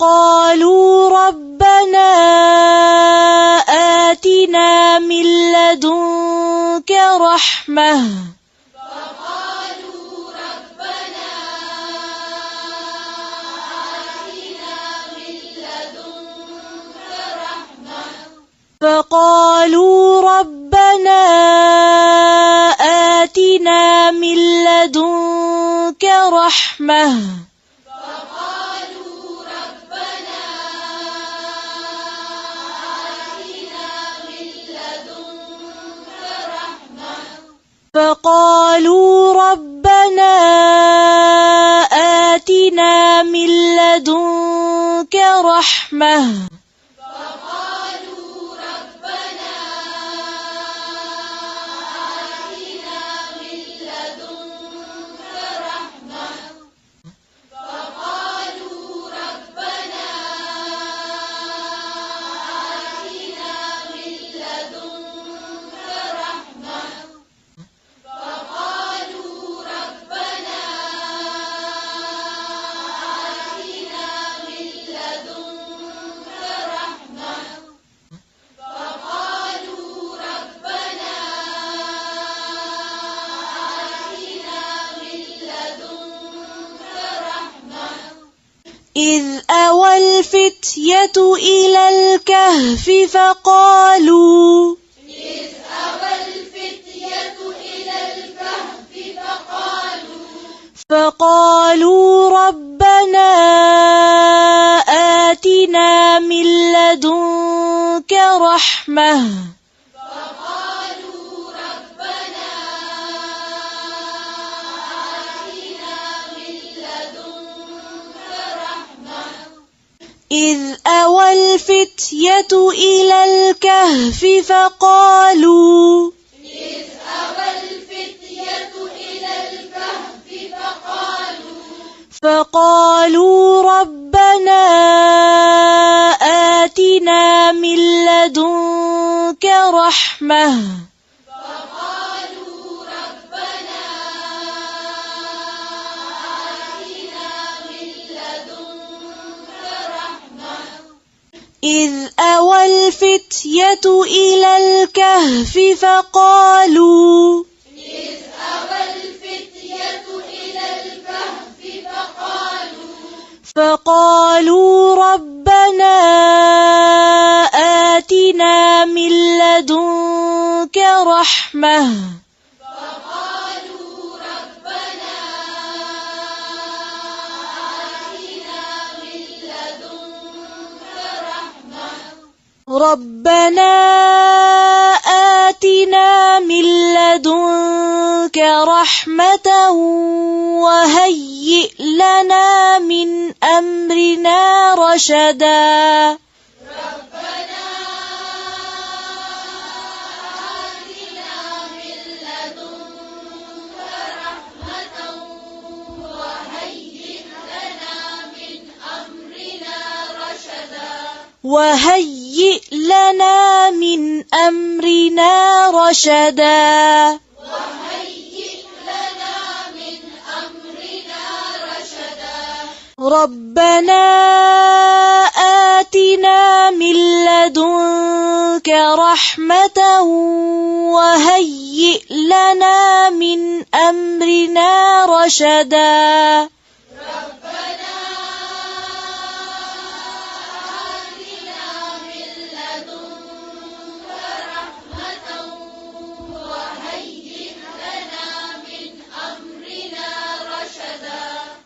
فقالوا ربنا آتنا من لدنك رحمة فقالوا ربنا آتنا من لدنك رحمة فقالوا ربنا آتنا من لدنك رحمة إذ أوى الفتية إلى الكهف فقالوا ربنا آتنا من لدنك رحمة إذ أوى الفتية إلى الكهف فقالوا ربنا آتنا من لدنك رحمة إذ أوى الفتية إلى الكهف فقالوا ربنا آتنا من لدنك رحمة ربنا آتنا من لدنك رحمة وهيئ لنا من أمرنا رشدا وهيئ لنا من أمرنا رشدا ربنا آتنا من لدنك رحمة وهيئ لنا من أمرنا رشدا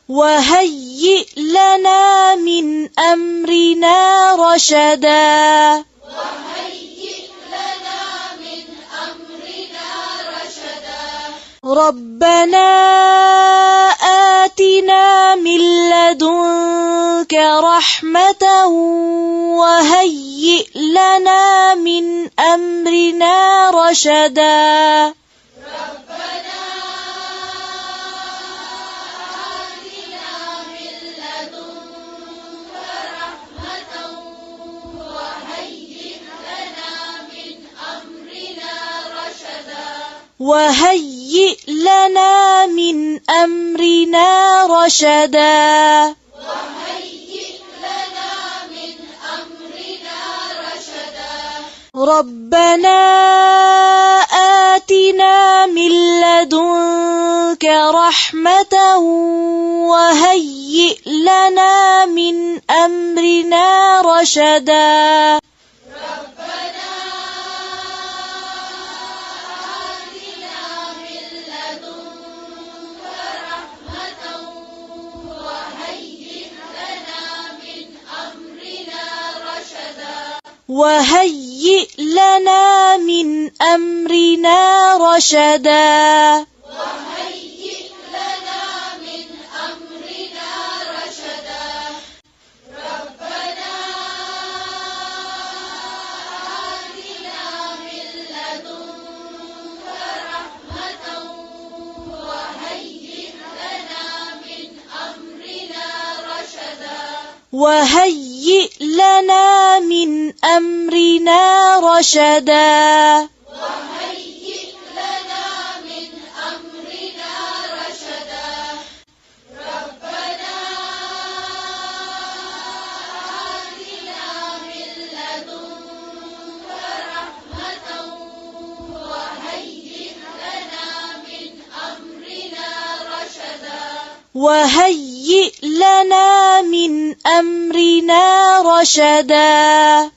وهيئ لنا من أمرنا رشدا ربنا آتنا من لدنك رحمة وهيئ لنا من أمرنا رشدا وهيئ لنا من أمرنا رشدا ربنا آتنا من لدنك رحمة وهيئ لنا من أمرنا رشدا ربنا آتنا من لدنك رحمة وهيئ لنا من أمرنا رشدا وهيئ لنا من أمرنا رشدا وهيئ لنا من أمرنا رشدا ربنا آتنا من لدنك رحمة وهيئ لنا من أمرنا رشدا وهيئ لنا من أمرنا رشدا وهيئ لنا من أمرنا رشدا ربنا آتنا من لدنك رحمة وهيئ لنا من أمرنا رشدا وهيئ لنا من أمرنا رشدا